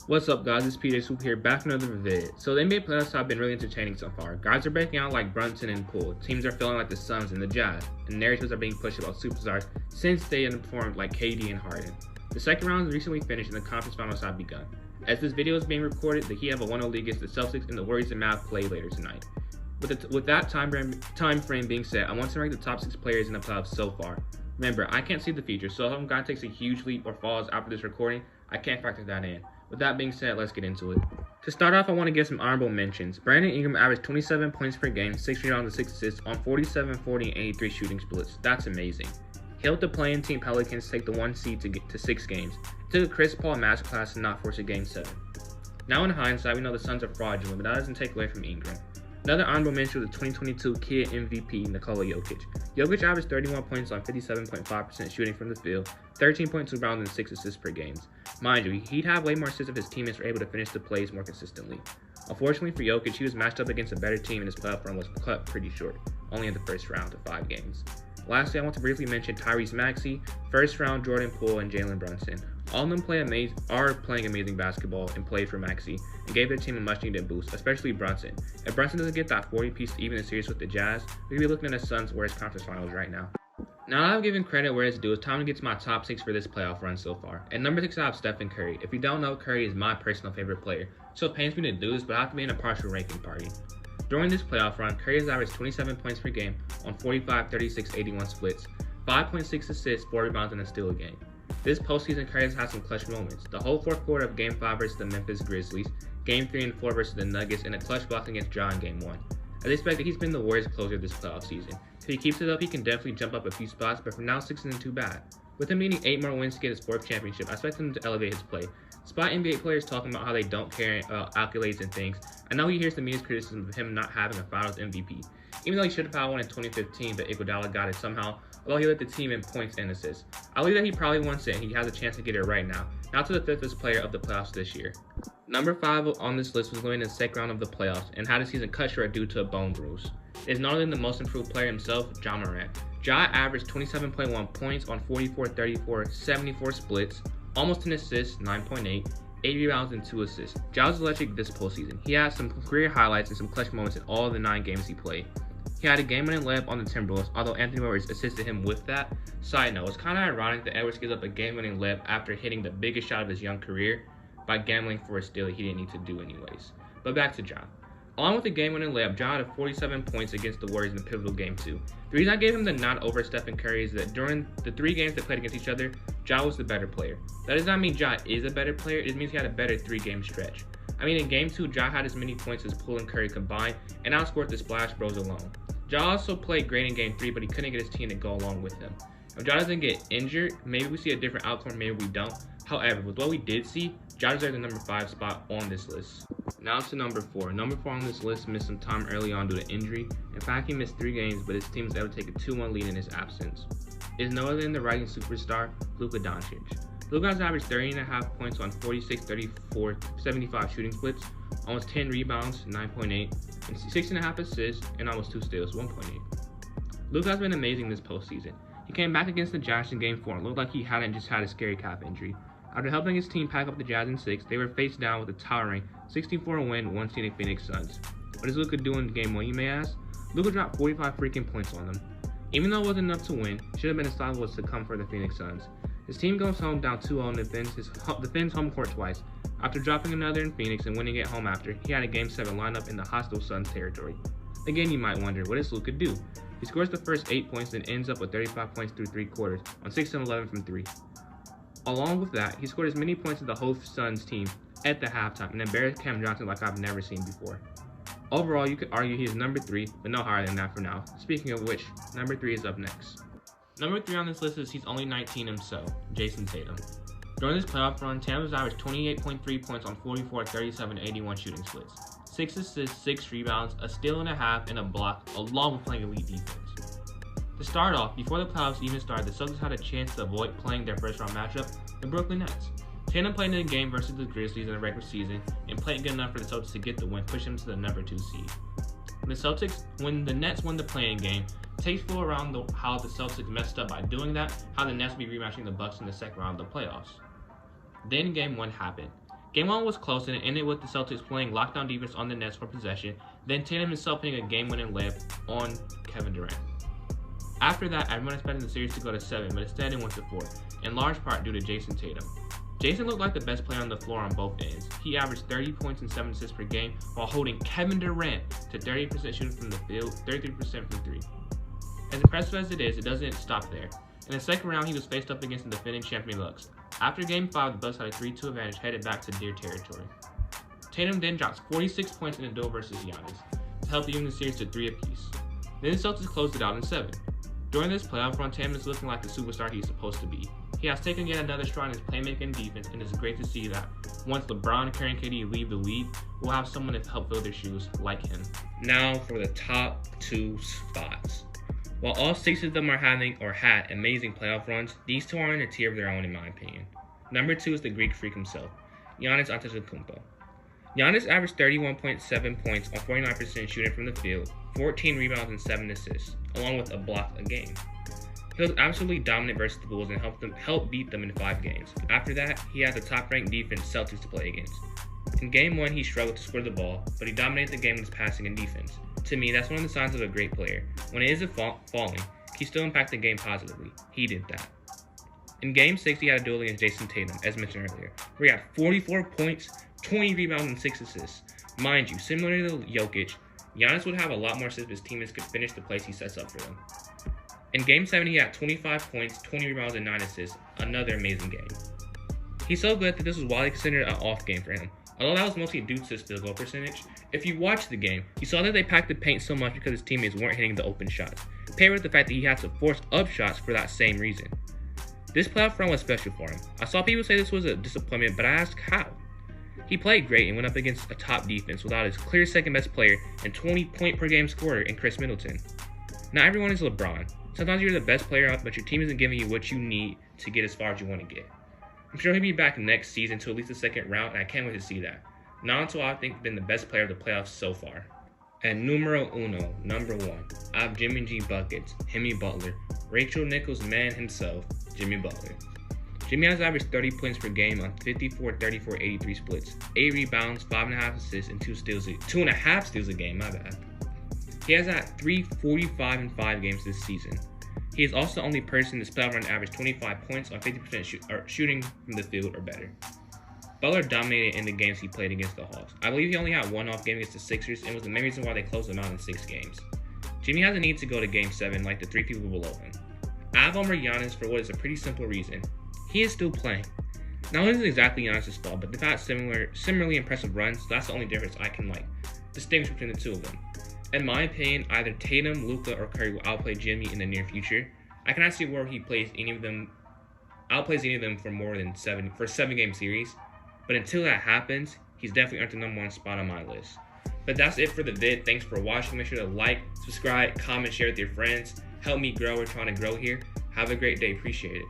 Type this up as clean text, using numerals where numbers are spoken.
What's up guys, it's PJ Swoop here, back with another vid. So the NBA playoffs have been really entertaining so far. Guys are breaking out like Brunson and Poole, teams are feeling like the Suns and the Jazz, and narratives are being pushed about superstars since they underperformed like KD and Harden. The second round is recently finished and the conference finals have begun. As this video is being recorded, the Heat have a 1-0 lead against the Celtics and the Warriors and Mavs play later tonight. With that time frame being set, I want to rank the top 6 players in the playoffs so far. Remember, I can't see the future, so if some guy takes a huge leap or falls after this recording, I can't factor that in. With that being said, let's get into it. To start off, I want to give some honorable mentions. Brandon Ingram averaged 27 points per game, 6 rebounds and 6 assists on 47, 40, and 83 shooting splits. That's amazing. He helped the playing team Pelicans take the 1 seed to get to 6 games. It took a Chris Paul masterclass to not force a game 7. Now in hindsight, we know the Suns are fraudulent, but that doesn't take away from Ingram. Another honorable mention was the 2022 Kid MVP Nikola Jokic. Jokic averaged 31 points on 57.5% shooting from the field, 13.2 rebounds and 6 assists per game. Mind you, he'd have way more assists if his teammates were able to finish the plays more consistently. Unfortunately for Jokic, he was matched up against a better team and his playoff run was cut pretty short, only in the first round of 5 games. Lastly, I want to briefly mention Tyrese Maxey, first round Jordan Poole, and Jalen Brunson. All of them are playing amazing basketball and played for Maxey and gave their team a much needed boost, especially Brunson. If Brunson doesn't get that 40 piece to even the series with the Jazz, we could be looking at the Suns' worst conference finals right now. Now that I've given credit where it's due, it's time to get to my top 6 for this playoff run so far. At number 6, I have Stephen Curry. If you don't know, Curry is my personal favorite player, so it pains me to do this, but I have to be in a partial ranking party. During this playoff run, Curry has averaged 27 points per game on 45, 36, 81 splits, 5.6 assists, 4 rebounds, and a steal a game. This postseason, Curry has had some clutch moments. The whole fourth quarter of Game 5 versus the Memphis Grizzlies, Game 3 and 4 versus the Nuggets, and a clutch block against Ja in Game 1. As expected, he's been the worst closer this playoff season. If he keeps it up, he can definitely jump up a few spots, but for now, 6 isn't too bad. With him needing 8 more wins to get his 4th championship, I expect him to elevate his play. Despite NBA players talking about how they don't care accolades and things, I know he hears the media's criticism of him not having a Finals MVP. Even though he should have had one in 2015, but Iguodala got it somehow, although he led the team in points and assists. I believe that he probably wants it and he has a chance to get it right now. Now to the 5th best player of the playoffs this year. Number 5 on this list was going in the second round of the playoffs and had his season cut short due to a bone bruise. It is not only the most improved player himself, Ja Morant. Ja averaged 27.1 points on 44, 34, 74 splits, almost 10 assists, 9.8, 8 rebounds, and 2 assists. Ja was electric this postseason. He had some career highlights and some clutch moments in all the 9 games he played. He had a game-winning layup on the Timberwolves, although Anthony Edwards assisted him with that. Side note, it's kind of ironic that Edwards gives up a game-winning layup after hitting the biggest shot of his young career by gambling for a steal he didn't need to do anyways. But back to Ja. Along with the game-winning layup, Ja had 47 points against the Warriors in the pivotal Game 2. The reason I gave him the nod over Stephen Curry is that during the 3 games they played against each other, Ja was the better player. That does not mean Ja is a better player, it means he had a better 3-game stretch. I mean, in Game 2, Ja had as many points as Poole and Curry combined and outscored the Splash Bros alone. Ja also played great in Game 3, but he couldn't get his team to go along with him. If Ja doesn't get injured, maybe we see a different outcome, maybe we don't. However, with what we did see, Ja deserves the number 5 spot on this list. Now to number 4. Number 4 on this list missed some time early on due to injury. In fact, he missed 3 games, but his team was able to take a 2-1 lead in his absence. It is no other than the rising superstar, Luka Doncic. Luka has averaged 30.5 points on 46, 34, 75 shooting splits, almost 10 rebounds, 9.8, and 6.5 assists, and almost 2 steals, 1.8. Luka has been amazing this postseason. He came back against the Jazz in Game 4 and looked like he hadn't just had a scary calf injury. After helping his team pack up the Jazz in 6, they were face down with a towering 64-win, 1-seeded Phoenix Suns. What does Luka do in Game 1, you may ask? Luka dropped 45 freaking points on them. Even though it wasn't enough to win, it should have been unstoppable to come for the Phoenix Suns. His team goes home down 2-0 and defends home court twice. After dropping another in Phoenix and winning it home after, he had a Game 7 lineup in the hostile Suns territory. Again, you might wonder, what does Luka do? He scores the first 8 points and ends up with 35 points through 3 quarters on 6 and 11 from 3. Along with that, he scored as many points as the host Suns team at the halftime and embarrassed Cam Johnson like I've never seen before. Overall, you could argue he is number 3, but no higher than that for now. Speaking of which, number 3 is up next. Number 3 on this list is he's only 19 himself, Jason Tatum. During this playoff run, Tatum's averaged 28.3 points on 44, 37, 81 shooting splits, 6 assists, 6 rebounds, a steal and a half, and a block, along with playing elite defense. To start off, before the playoffs even started, the Celtics had a chance to avoid playing their first round matchup, the Brooklyn Nets. Tatum played in a game versus the Grizzlies in the regular season and played good enough for the Celtics to get the win, pushing them to the number 2 seed. When the Nets won the play-in game, takes full around how the Celtics messed up by doing that, how the Nets will be rematching the Bucks in the second round of the playoffs. Then Game 1 happened. Game 1 was close and it ended with the Celtics playing lockdown defense on the Nets for possession, then Tatum himself hitting a game-winning layup on Kevin Durant. After that, everyone expected the series to go to 7, but instead it went to 4, in large part due to Jason Tatum. Jason looked like the best player on the floor on both ends. He averaged 30 points and 7 assists per game while holding Kevin Durant to 30% shooting from the field, 33% from 3. As impressive as it is, it doesn't stop there. In the second round, he was faced up against the defending champion Bucks. After Game 5, the Bucks had a 3-2 advantage headed back to their territory. Tatum then drops 46 points in a duel versus Giannis to help even the series to 3 apiece. Then the Celtics closed it out in 7. During this playoff run, Tatum is looking like the superstar he's supposed to be. He has taken yet another stride in his playmaking and defense, and it's great to see that once LeBron, Curry, and KD leave the league, we'll have someone to help fill their shoes like him. Now for the top 2 spots. While all 6 of them are having or had amazing playoff runs, these 2 are in a tier of their own in my opinion. Number 2 is the Greek Freak himself, Giannis Antetokounmpo. Giannis averaged 31.7 points on 49% shooting from the field, 14 rebounds and 7 assists, along with a block a game. He was absolutely dominant versus the Bulls and helped beat them in 5 games. After that, he had the top-ranked defense Celtics to play against. In Game 1, he struggled to score the ball, but he dominated the game with his passing and defense. To me, that's one of the signs of a great player. When it isn't falling, he still impacted the game positively. He did that. In Game 6, he had a duel against Jason Tatum, as mentioned earlier, where he had 44 points, 20 rebounds, and 6 assists. Mind you, similar to Jokic, Giannis would have a lot more assists if his teammates could finish the plays he sets up for them. In Game 7, he had 25 points, 20 rebounds, and 9 assists. Another amazing game. He's so good that this was widely considered an off game for him. Although that was mostly due to his field goal percentage, if you watched the game, you saw that they packed the paint so much because his teammates weren't hitting the open shots, paired with the fact that he had to force up shots for that same reason. This playoff run was special for him. I saw people say this was a disappointment, but I asked how. He played great and went up against a top defense without his clear second best player and 20-point-per-game scorer in Chris Middleton. Not everyone is LeBron. Sometimes you're the best player out, but your team isn't giving you what you need to get as far as you want to get. I'm sure he'll be back next season to at least the second round, and I can't wait to see that. Naruto, I think, has been the best player of the playoffs so far. And numero uno, number 1, I have Jimmy G Buckets, Jimmy Butler, Rachel Nichols' man himself, Jimmy Butler. Jimmy has averaged 30 points per game on 54, 34, 83 splits, 8 rebounds, 5.5 assists, and 2.5 steals a game, my bad. He has had 3 45 and 5 games this season. He is also the only person in this playoff run to average 25 points on 50% shooting from the field or better. Butler dominated in the games he played against the Hawks. I believe he only had 1 off game against the Sixers and was the main reason why they closed him out in 6 games. Jimmy has a need to go to Game 7 like the 3 people below him. I have over Giannis for what is a pretty simple reason. He is still playing. Now, this isn't exactly Giannis' fault, but they've had similarly impressive runs, so that's the only difference I can distinguish between the 2 of them. In my opinion, either Tatum, Luka, or Curry will outplay Jimmy in the near future. I cannot see where he outplays any of them for more than 7-game series. But until that happens, he's definitely earned the number 1 spot on my list. But that's it for the vid. Thanks for watching. Make sure to like, subscribe, comment, share with your friends. Help me grow. We're trying to grow here. Have a great day. Appreciate it.